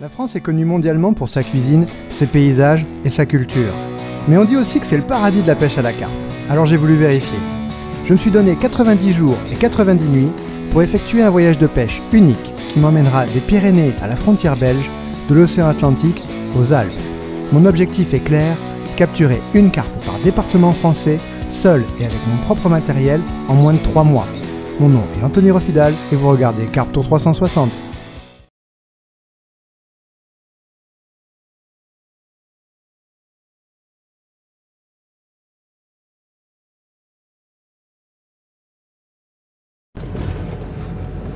La France est connue mondialement pour sa cuisine, ses paysages et sa culture. Mais on dit aussi que c'est le paradis de la pêche à la carpe. Alors j'ai voulu vérifier. Je me suis donné 90 jours et 90 nuits pour effectuer un voyage de pêche unique qui m'emmènera des Pyrénées à la frontière belge, de l'océan Atlantique aux Alpes. Mon objectif est clair, capturer une carpe par département français, seul et avec mon propre matériel, en moins de 3 mois. Mon nom est Anthony Rofidal et vous regardez Carpe Tour 360.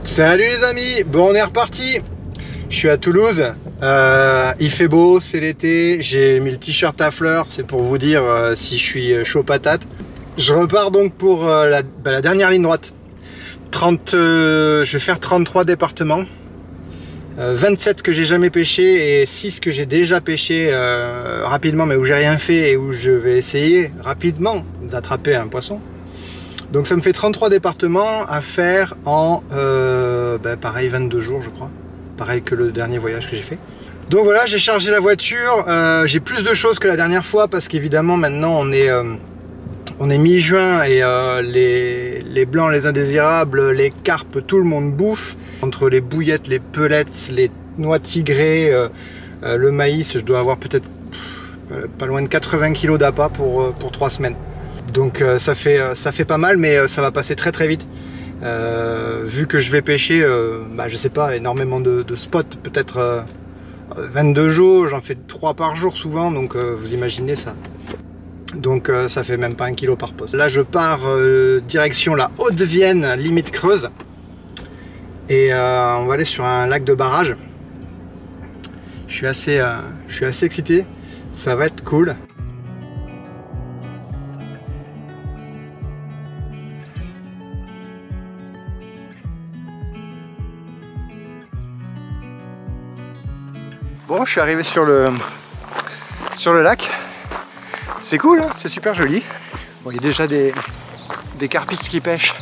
Salut les amis, bon on est reparti. Je suis à Toulouse, il fait beau, c'est l'été, j'ai mis le t-shirt à fleurs, c'est pour vous dire si je suis chaud patate. Je repars donc pour la dernière ligne droite. Je vais faire 33 départements, 27 que j'ai jamais pêché et 6 que j'ai déjà pêché rapidement mais où j'ai rien fait et où je vais essayer rapidement d'attraper un poisson. Donc ça me fait 33 départements à faire en pareil 22 jours je crois, pareil que le dernier voyage que j'ai fait. Donc voilà, j'ai chargé la voiture, j'ai plus de choses que la dernière fois parce qu'évidemment maintenant on est mi-juin et les blancs, les indésirables, les carpes, tout le monde bouffe. Entre les bouillettes, les pellets, les noix tigrées, le maïs, je dois avoir peut-être pas loin de 80 kg d'appât pour 3 semaines. Donc ça fait pas mal, mais ça va passer très très vite. Vu que je vais pêcher, je sais pas, énormément de spots, peut-être 22 jours, j'en fais 3 par jour souvent, donc vous imaginez ça. Donc ça fait même pas 1 kg par poste. Là je pars direction la Haute-Vienne, limite Creuse. Et on va aller sur un lac de barrage. Je suis assez excité, ça va être cool. Bon, je suis arrivé sur le lac. C'est cool, hein, c'est super joli. Bon, il y a déjà des carpistes qui pêchent.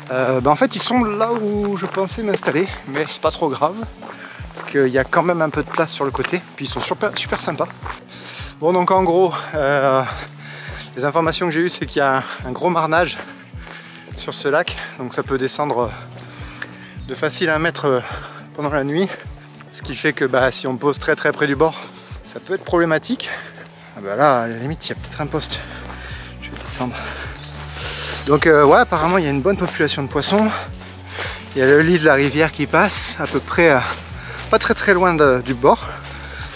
En fait, ils sont là où je pensais m'installer, mais c'est pas trop grave. Parce qu'il y a quand même un peu de place sur le côté. Puis ils sont super sympas. Bon, donc en gros, les informations que j'ai eues, c'est qu'il y a un gros marnage sur ce lac. Donc ça peut descendre de facile 1 mètre pendant la nuit. Ce qui fait que si on pose très près du bord, ça peut être problématique. Là, à la limite, il y a peut-être un poste. Je vais descendre. Donc ouais, apparemment, il y a une bonne population de poissons. Il y a le lit de la rivière qui passe, à peu près pas très loin du bord.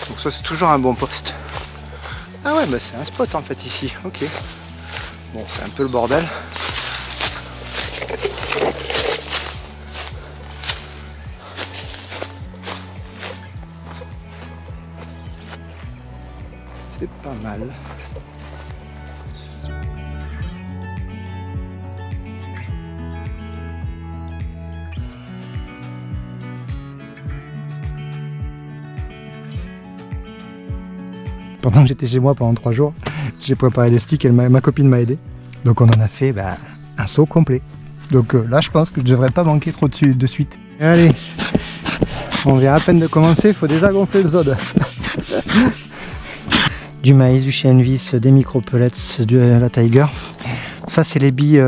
Donc ça, c'est toujours un bon poste. Ah ouais, c'est un spot en fait ici. Ok. Bon, c'est un peu le bordel. C'est pas mal. Pendant que j'étais chez moi pendant 3 jours, j'ai préparé les sticks et ma copine m'a aidé. Donc on en a fait un seau complet. Donc là je pense que je devrais pas manquer trop de suite. Allez, on vient à peine de commencer, il faut déjà gonfler le zode. Du maïs, du chien vis, des micro-pellets, de la Tiger. Ça, c'est les billes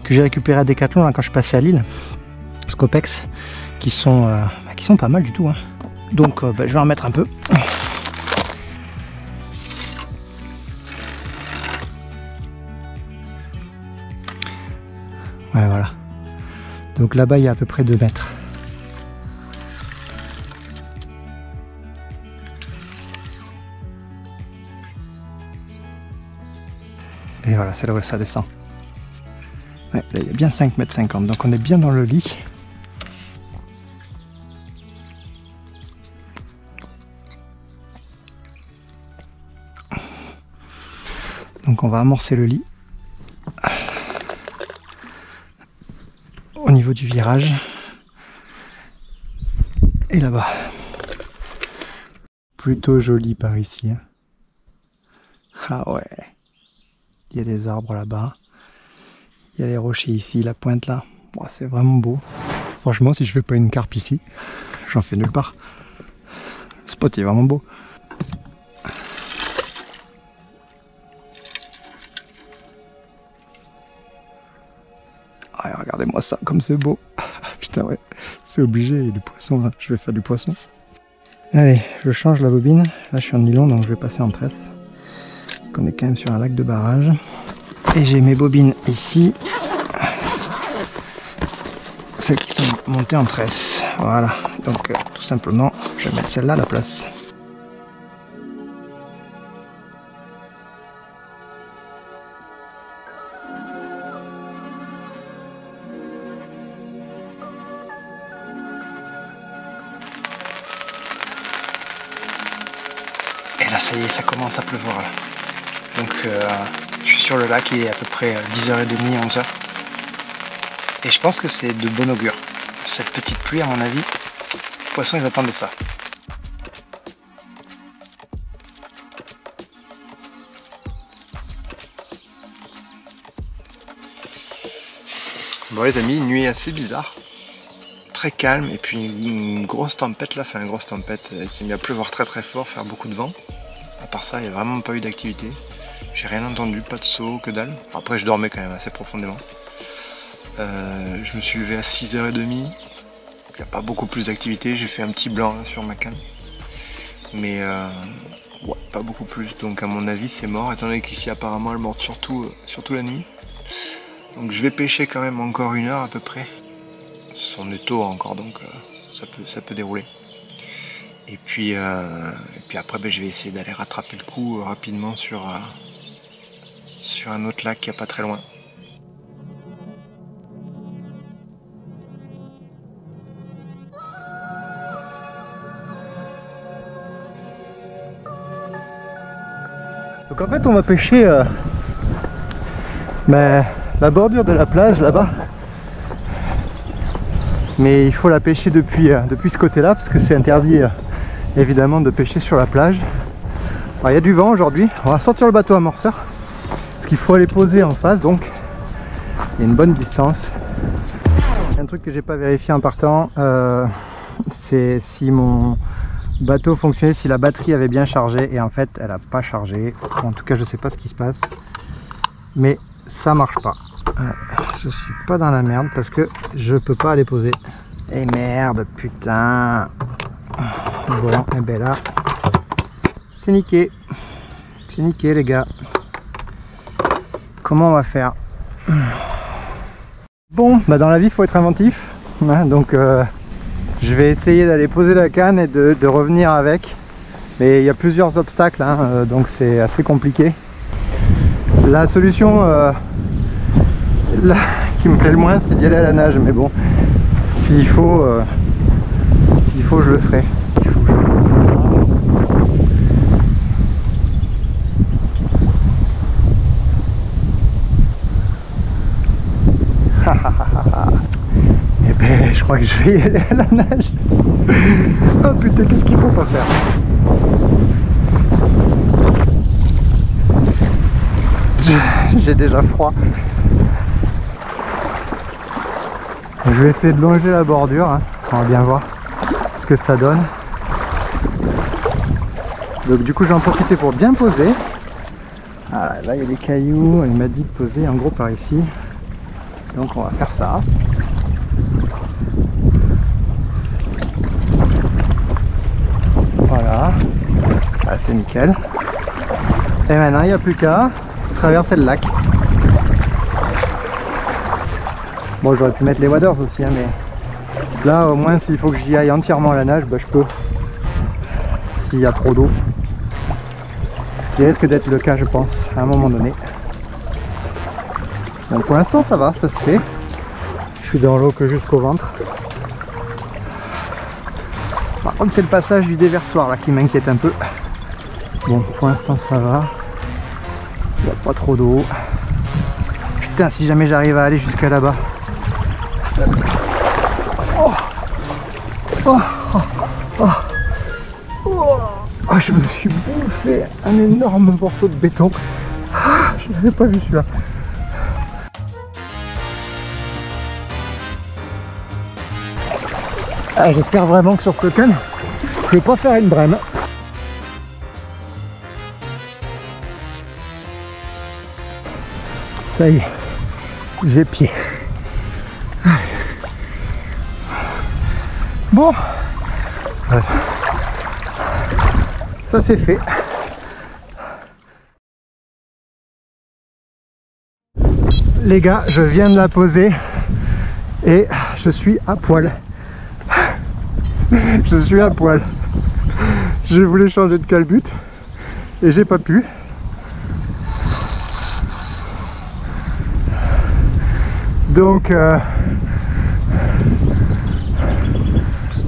que j'ai récupérées à Decathlon là, quand je suis passé à Lille, Scopex, qui sont pas mal du tout. Hein. Donc, je vais en remettre un peu. Ouais, voilà. Donc là-bas, il y a à peu près 2 mètres. Et voilà, c'est là où ça descend. Ouais, là il y a bien 5,50 m, donc on est bien dans le lit. Donc on va amorcer le lit. Au niveau du virage. Et là-bas. Plutôt joli par ici. Hein. Ah ouais. Il y a des arbres là-bas. Il y a les rochers ici, la pointe là. Oh, c'est vraiment beau. Franchement, si je fais pas une carpe ici, j'en fais nulle part. Ce spot est vraiment beau. Ah, regardez-moi ça, comme c'est beau. Putain, ouais, c'est obligé, il y a du poisson là. Je vais faire du poisson. Allez, je change la bobine. Là, je suis en nylon, donc je vais passer en tresse. Parce qu'on est quand même sur un lac de barrage. Et j'ai mes bobines ici. Celles qui sont montées en tresse. Voilà, donc tout simplement, je vais mettre celle-là à la place. Et là, ça y est, ça commence à pleuvoir là. Donc, je suis sur le lac, il est à peu près 10h30, 11h. Et je pense que c'est de bon augure. Cette petite pluie, à mon avis, le poisson, il attendait ça. Bon les amis, une nuit assez bizarre. Très calme, et puis une grosse tempête là, enfin une grosse tempête. Il s'est mis à pleuvoir très très fort, faire beaucoup de vent. À part ça, il n'y a vraiment pas eu d'activité. J'ai rien entendu, pas de saut, que dalle. Après, je dormais quand même assez profondément. Je me suis levé à 6h30. Il n'y a pas beaucoup plus d'activité. J'ai fait un petit blanc là, sur ma canne. Mais ouais, pas beaucoup plus. Donc à mon avis, c'est mort. Étant donné qu'ici, apparemment, elle mord surtout la nuit. Donc je vais pêcher quand même encore 1 heure à peu près. On est tôt encore, donc ça peut dérouler. Et puis après, ben, je vais essayer d'aller rattraper le coup rapidement sur un autre lac qui n'est pas très loin. Donc en fait on va pêcher la bordure de la plage là-bas. Mais il faut la pêcher depuis ce côté-là parce que c'est interdit évidemment de pêcher sur la plage. Alors, il y a du vent aujourd'hui, on va sortir le bateau amorceur parce qu'il faut aller poser en face, donc il y a une bonne distance. Un truc que j'ai pas vérifié en partant, c'est si mon bateau fonctionnait, si la batterie avait bien chargé, et en fait elle a pas chargé. En tout cas je sais pas ce qui se passe, mais ça marche pas. Je suis pas dans la merde parce que je peux pas aller poser. Et merde, putain. Bon, et ben là c'est niqué. C'est niqué les gars. Comment on va faire? Bon, bah dans la vie il faut être inventif, hein, donc je vais essayer d'aller poser la canne et de revenir avec. Mais il y a plusieurs obstacles, hein, donc c'est assez compliqué. La solution là, qui me plaît le moins, c'est d'y aller à la nage. Mais bon, s'il faut, je le ferai. Il faut que je le pose. Eh ben, je crois que je vais y aller à la nage. Oh putain, qu'est-ce qu'il faut pas faire? J'ai déjà froid. Je vais essayer de longer la bordure, hein. On va bien voir ce que ça donne. Donc du coup je vais en profiter pour bien poser. Ah, là il y a des cailloux, il m'a dit de poser en gros par ici. Donc on va faire ça. Voilà. Ah, c'est nickel. Et maintenant il n'y a plus qu'à traverser le lac. Bon, j'aurais pu mettre les waders aussi, hein, mais là au moins s'il faut que j'y aille entièrement à la nage, bah, je peux. S'il y a trop d'eau. Ce qui risque d'être le cas je pense à un moment donné. Donc pour l'instant ça va, ça se fait. Je suis dans l'eau que jusqu'au ventre. Par contre c'est le passage du déversoir là qui m'inquiète un peu. Bon, pour l'instant ça va. Il n'y a pas trop d'eau. Putain, si jamais j'arrive à aller jusqu'à là-bas. Oh, oh, oh, oh. Oh, je me suis bouffé un énorme morceau de béton. Ah, je n'avais pas vu celui-là. Ah, j'espère vraiment que sur Flocken, Je vais pas faire une brème. Ça y est, j'ai pied. Bon, ça c'est fait. Les gars, je viens de la poser et je suis à poil. Je suis à poil. Je voulais changer de calbut et j'ai pas pu. Donc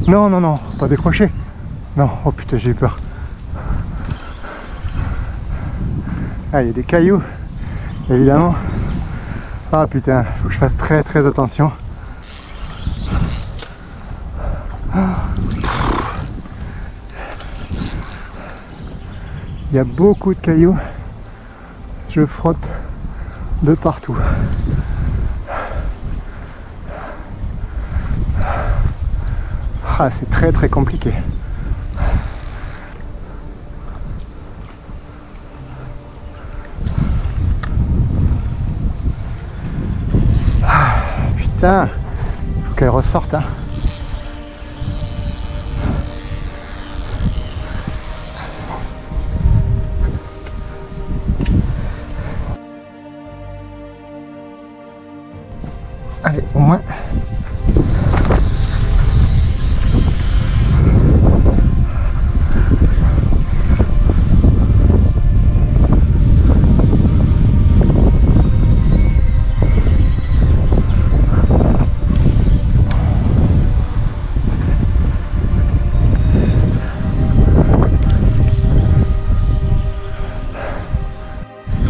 non, pas décrocher. Non, oh putain, j'ai eu peur. Ah, il y a des cailloux, évidemment. Ah putain, faut que je fasse très attention. Il y a beaucoup de cailloux. Je frotte de partout. Ah, c'est très compliqué. Ah, putain, faut qu'elle ressorte, hein. Allez, au moins.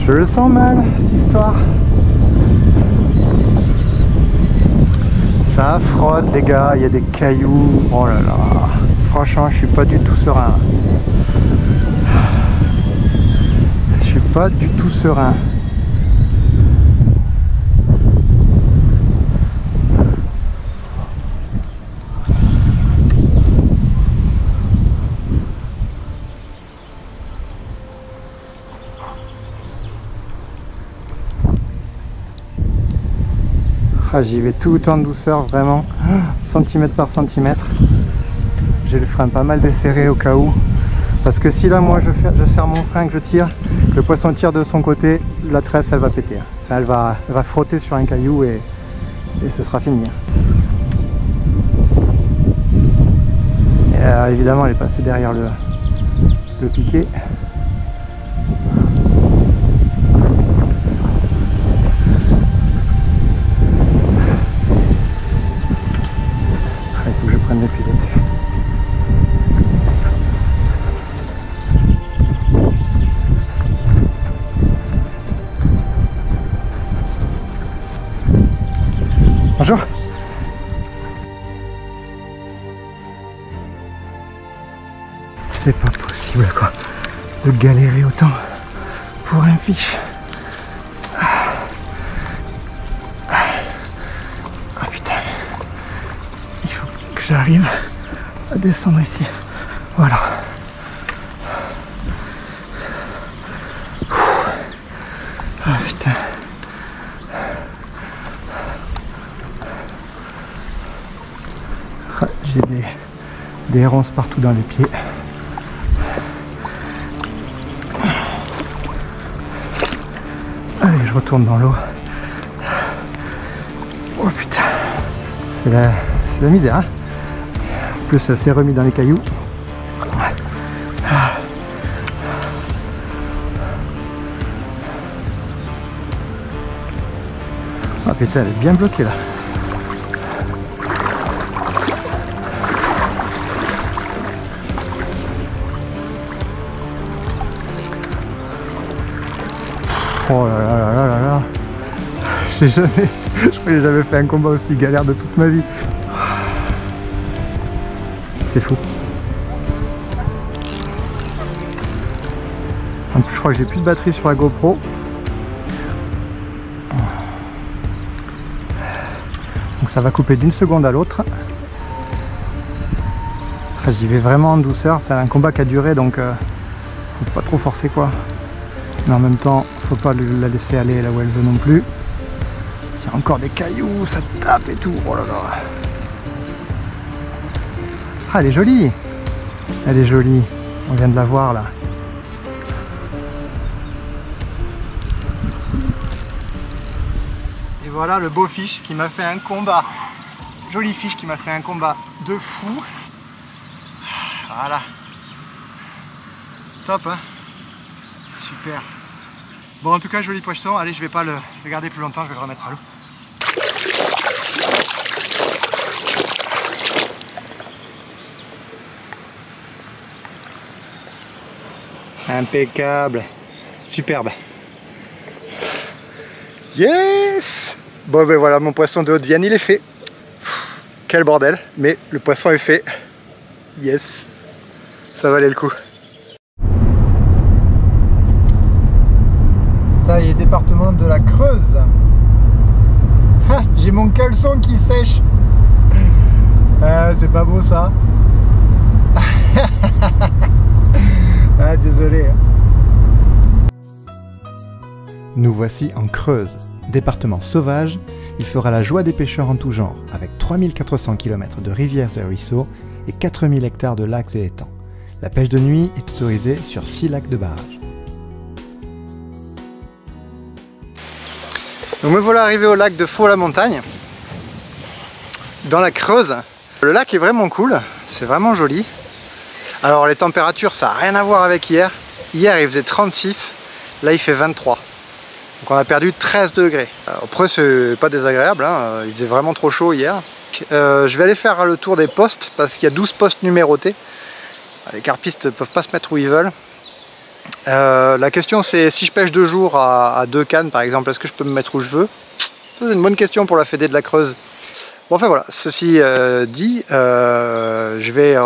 Je le sens mal, cette histoire. Ça frotte les gars, il y a des cailloux. Oh là là. Franchement, je suis pas du tout serein. Je suis pas du tout serein. Ah, j'y vais tout en douceur, vraiment, centimètre par centimètre. J'ai le frein pas mal desserré au cas où. Parce que si là, moi, je serre mon frein, que je tire, le poisson tire de son côté, la tresse, elle va péter. Enfin, elle va frotter sur un caillou et ce sera fini. Et, évidemment, elle est passée derrière le piquet. Le pilote. Bonjour. C'est pas possible quoi de galérer autant pour un fiche. J'arrive à descendre ici. Voilà. Ah putain. Ah, j'ai des ronces partout dans les pieds. Allez, je retourne dans l'eau. Oh putain. C'est la misère, hein. En plus, ça s'est remis dans les cailloux. Ah putain, elle est bien bloquée là. Oh là là là là là là. Je crois que j'ai jamais fait un combat aussi galère de toute ma vie. C'est fou. En plus, je crois que j'ai plus de batterie sur la GoPro. Donc ça va couper d'une seconde à l'autre. J'y vais vraiment en douceur, c'est un combat qui a duré donc faut pas trop forcer quoi. Mais en même temps, faut pas la laisser aller là où elle veut non plus. Il y a encore des cailloux, ça tape et tout. Oh là là. Ah, elle est jolie. Elle est jolie. On vient de la voir là. Et voilà le beau fiche qui m'a fait un combat. Joli fiche qui m'a fait un combat de fou. Voilà. Top hein. Super. Bon en tout cas joli poisson. Allez je vais pas le garder plus longtemps, je vais le remettre à l'eau. Impeccable. Superbe. Yes. Bon ben voilà, mon poisson de Haute-Vienne il est fait. Quel bordel, mais le poisson est fait. Yes. Ça valait le coup. Ça y est, département de la Creuse. J'ai mon caleçon qui sèche. C'est pas beau ça. Ah, désolé. Nous voici en Creuse, département sauvage. Il fera la joie des pêcheurs en tout genre, avec 3400 km de rivières et ruisseaux et 4000 hectares de lacs et étangs. La pêche de nuit est autorisée sur 6 lacs de barrage. Donc me voilà arrivé au lac de Faux-la-Montagne, dans la Creuse. Le lac est vraiment cool, c'est vraiment joli. Alors les températures, ça n'a rien à voir avec hier. Hier il faisait 36, là il fait 23. Donc on a perdu 13 degrés. Après c'est pas désagréable, hein. Il faisait vraiment trop chaud hier. Je vais aller faire le tour des postes parce qu'il y a 12 postes numérotés. Les carpistes ne peuvent pas se mettre où ils veulent. La question c'est si je pêche 2 jours à 2 cannes par exemple, est-ce que je peux me mettre où je veux? C'est une bonne question pour la Fédé de la Creuse. Bon enfin voilà, ceci dit, je vais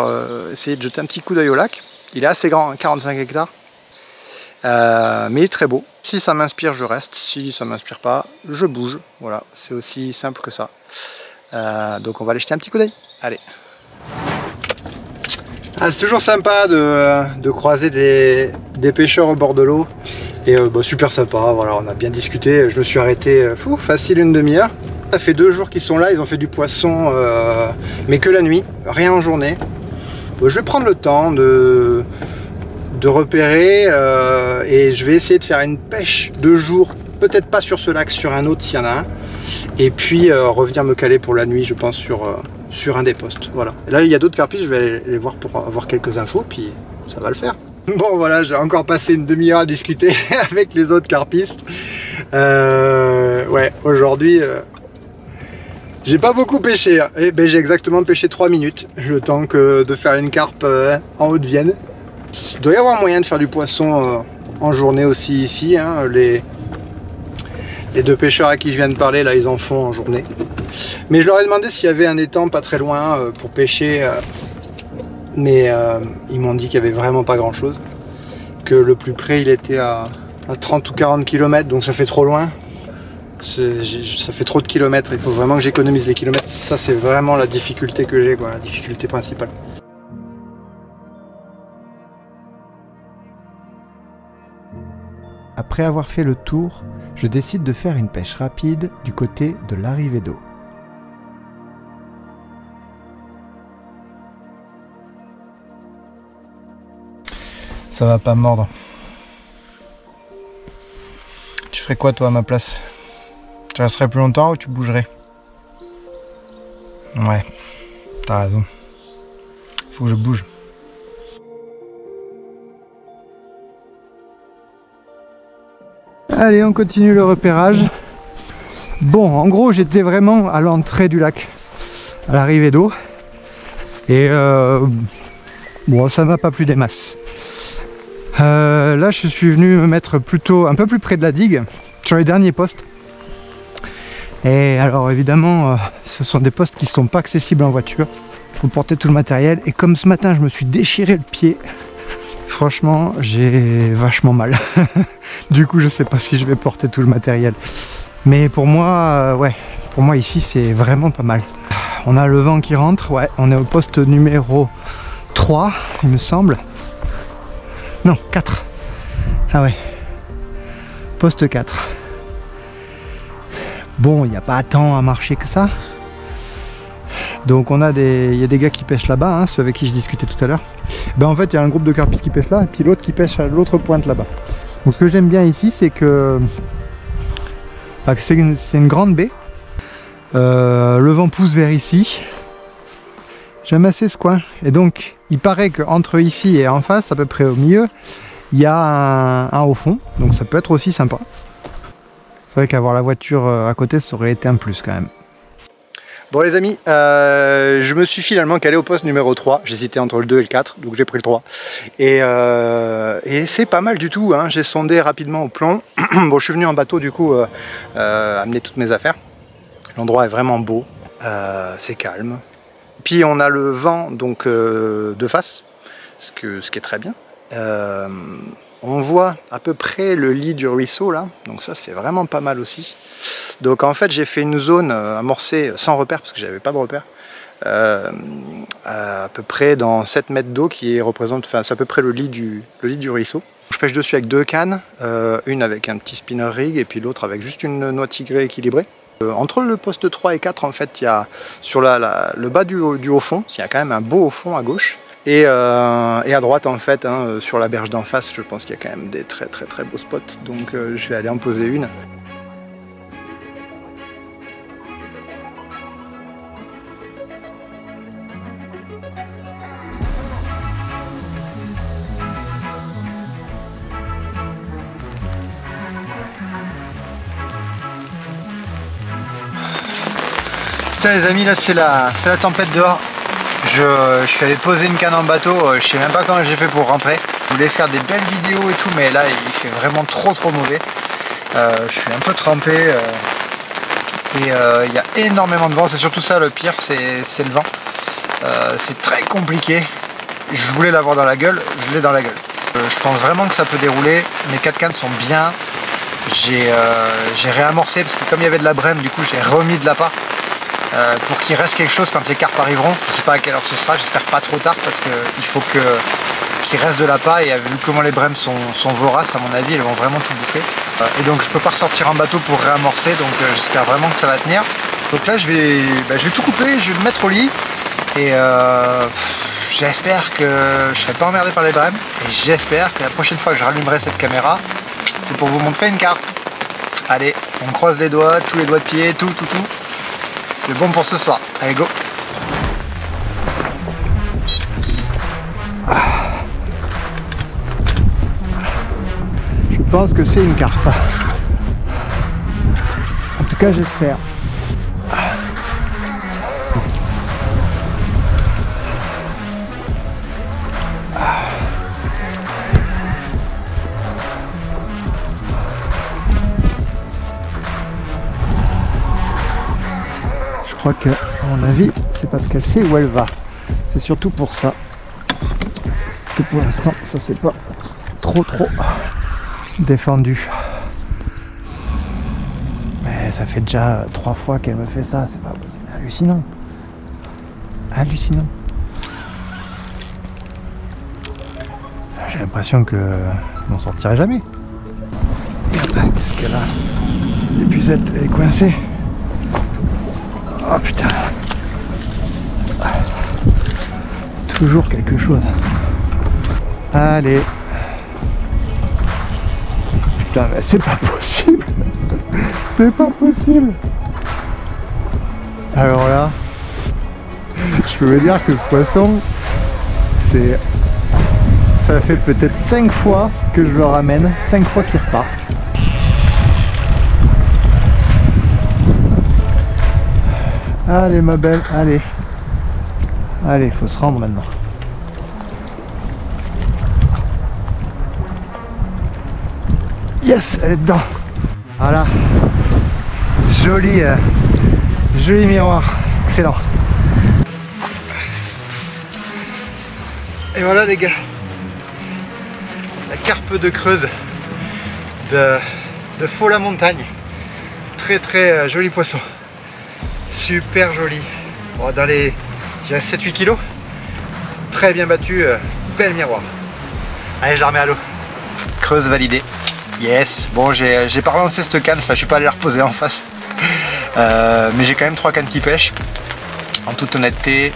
essayer de jeter un petit coup d'œil au lac. Il est assez grand, 45 hectares, mais il est très beau. Si ça m'inspire, je reste. Si ça m'inspire pas, je bouge. Voilà, c'est aussi simple que ça. Donc on va aller jeter un petit coup d'œil. Allez. Ah, c'est toujours sympa de croiser des pêcheurs au bord de l'eau. Et bah, super sympa, voilà, on a bien discuté. Je me suis arrêté facile une demi-heure. Ça fait 2 jours qu'ils sont là, ils ont fait du poisson, mais que la nuit, rien en journée. Bon, je vais prendre le temps de repérer et je vais essayer de faire une pêche de jour, peut-être pas sur ce lac, sur un autre s'il y en a un. Et puis revenir me caler pour la nuit, je pense, sur un des postes. Voilà. Et là, il y a d'autres carpistes, je vais aller les voir pour avoir quelques infos, puis ça va le faire. Bon, voilà, j'ai encore passé une demi-heure à discuter avec les autres carpistes. Ouais, aujourd'hui, j'ai pas beaucoup pêché. Hein. Et ben, j'ai exactement pêché 3 minutes, le temps que de faire une carpe en Haute-Vienne. Il doit y avoir moyen de faire du poisson en journée aussi ici. Hein. Les 2 pêcheurs à qui je viens de parler, là, ils en font en journée. Mais je leur ai demandé s'il y avait un étang pas très loin pour pêcher. Mais ils m'ont dit qu'il n'y avait vraiment pas grand chose. Que le plus près, il était à 30 ou 40 km, donc ça fait trop loin. Ça fait trop de kilomètres, il faut vraiment que j'économise les kilomètres. Ça, c'est vraiment la difficulté que j'ai, quoi, la difficulté principale. Après avoir fait le tour, je décide de faire une pêche rapide du côté de l'arrivée d'eau. Ça va pas mordre. Tu ferais quoi toi à ma place? Tu resterais plus longtemps ou tu bougerais? Ouais, t'as raison. Faut que je bouge. Allez, on continue le repérage. Bon, en gros, j'étais vraiment à l'entrée du lac, à l'arrivée d'eau. Et bon, ça m'a pas plu des masses. Là, je suis venu me mettre plutôt un peu plus près de la digue, sur les derniers postes. Et alors, évidemment, ce sont des postes qui ne sont pas accessibles en voiture. Il faut porter tout le matériel. Et comme ce matin, je me suis déchiré le pied, franchement, j'ai vachement mal. Du coup, je sais pas si je vais porter tout le matériel. Mais pour moi, ouais, pour moi ici, c'est vraiment pas mal. On a le vent qui rentre, ouais, on est au poste numéro 3, il me semble. Non, 4. Ah ouais. Poste 4. Bon, il n'y a pas tant à marcher que ça. Donc il y a des gars qui pêchent là-bas, hein, ceux avec qui je discutais tout à l'heure. Ben en fait il y a un groupe de carpistes qui pêche là et puis l'autre qui pêche à l'autre pointe là-bas. Donc ce que j'aime bien ici c'est que, c'est une grande baie. Le vent pousse vers ici. J'aime assez ce coin. Et donc il paraît qu'entre ici et en face, à peu près au milieu, il y a un haut fond. Donc ça peut être aussi sympa. C'est vrai qu'avoir la voiture à côté, ça aurait été un plus quand même. Bon les amis, je me suis finalement calé au poste numéro 3. J'hésitais entre le 2 et le 4, donc j'ai pris le 3. Et c'est pas mal du tout, hein. J'ai sondé rapidement au plomb. Bon, je suis venu en bateau du coup, amener toutes mes affaires. L'endroit est vraiment beau, c'est calme. Puis on a le vent donc de face, ce qui est très bien. On voit à peu près le lit du ruisseau là, donc ça c'est vraiment pas mal aussi. Donc en fait j'ai fait une zone amorcée sans repère parce que j'avais pas de repère, à peu près dans 7 mètres d'eau qui représente, enfin c'est à peu près le lit du ruisseau. Je pêche dessus avec 2 cannes, une avec un petit spinner rig et puis l'autre avec juste une noix tigrée équilibrée. Entre le poste 3 et 4 en fait il y a sur le bas du haut fond, il y a quand même un beau haut fond à gauche. Et à droite en fait, hein, sur la berge d'en face, je pense qu'il y a quand même des très beaux spots. Donc je vais aller en poser une. Putain les amis, là c'est la tempête dehors. Je suis allé poser une canne en bateau, je sais même pas comment j'ai fait pour rentrer. Je voulais faire des belles vidéos et tout, mais là il fait vraiment trop mauvais. Je suis un peu trempé et il y a énormément de vent, c'est surtout ça le pire, c'est le vent. C'est très compliqué. Je voulais l'avoir dans la gueule, je l'ai dans la gueule. Je pense vraiment que ça peut dérouler, mes 4 cannes sont bien. J'ai réamorcé parce que comme il y avait de la brème, du coup j'ai remis de l'appât. Pour qu'il reste quelque chose quand les carpes arriveront. Je sais pas à quelle heure ce sera, j'espère pas trop tard parce qu'il faut qu'il reste de l'appât et vu comment les brèmes sont voraces à mon avis, elles vont vraiment tout bouffer. Et donc je peux pas ressortir en bateau pour réamorcer, donc j'espère vraiment que ça va tenir. Donc là je vais tout couper, je vais le mettre au lit et j'espère que je serai pas emmerdé par les brèmes et j'espère que la prochaine fois que je rallumerai cette caméra, c'est pour vous montrer une carpe. Allez, on croise les doigts, tous les doigts de pied, tout. C'est bon pour ce soir. Allez, go! Je pense que c'est une carpe. En tout cas, j'espère. Je crois que, à mon avis, c'est parce qu'elle sait où elle va. C'est surtout pour ça que pour l'instant, ça c'est pas trop défendu. Mais ça fait déjà 3 fois qu'elle me fait ça, c'est hallucinant. Hallucinant. J'ai l'impression que je m'en sortirai jamais. Merde, qu'est-ce qu'elle a? L'épuisette, elle est coincée. Oh putain. Toujours quelque chose. Allez. Putain, mais c'est pas possible. C'est pas possible. Alors là, je peux vous dire que ce poisson, ça fait peut-être 5 fois que je le ramène, 5 fois qu'il repart. Allez ma belle, allez. Allez, faut se rendre maintenant. Yes, elle est dedans. Voilà. Joli miroir. Excellent. Et voilà les gars. La carpe de Creuse de Faux-la-Montagne. Très joli poisson. Super joli. Bon, dans les 7-8 kg. très bien battu, bel miroir. Allez, je la remets à l'eau. Creuse validée. Yes. Bon, j'ai pas relancé cette canne, enfin je suis pas allé la reposer en face. Mais j'ai quand même 3 cannes qui pêchent. En toute honnêteté,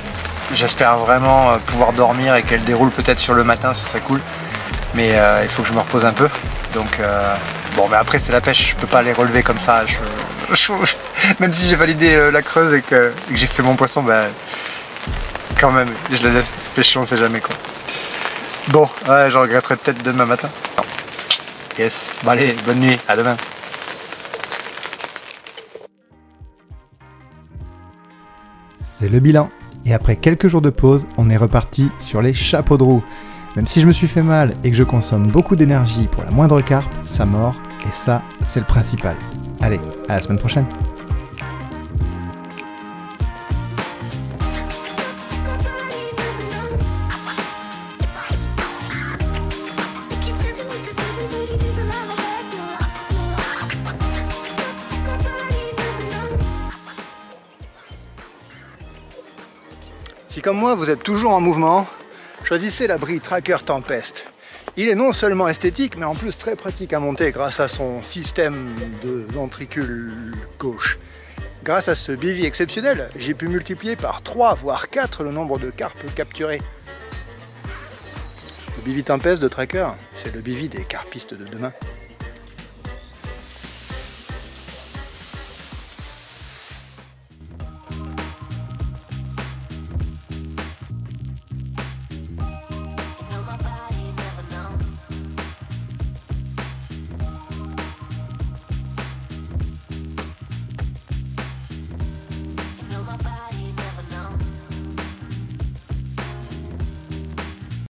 j'espère vraiment pouvoir dormir et qu'elle déroule peut-être sur le matin, ce serait cool. Mais il faut que je me repose un peu. Donc bon, mais après c'est la pêche, je peux pas les relever comme ça. Même si j'ai validé la creuse et que j'ai fait mon poisson, bah, quand même, je la laisse pêcher, on sait jamais quoi. Bon, ouais, je regretterai peut-être demain matin. Non. Yes. Bon allez, bonne nuit, à demain. C'est le bilan. Et après quelques jours de pause, on est reparti sur les chapeaux de roue. Même si je me suis fait mal et que je consomme beaucoup d'énergie pour la moindre carpe, ça mord, et ça, c'est le principal. Allez, à la semaine prochaine. Si comme moi vous êtes toujours en mouvement, choisissez l'abri Tracker Tempest. Il est non seulement esthétique mais en plus très pratique à monter grâce à son système de ventricule gauche. Grâce à ce bivy exceptionnel, j'ai pu multiplier par 3 voire 4 le nombre de carpes capturées. Le bivy Tempest de Tracker, c'est le bivy des carpistes de demain.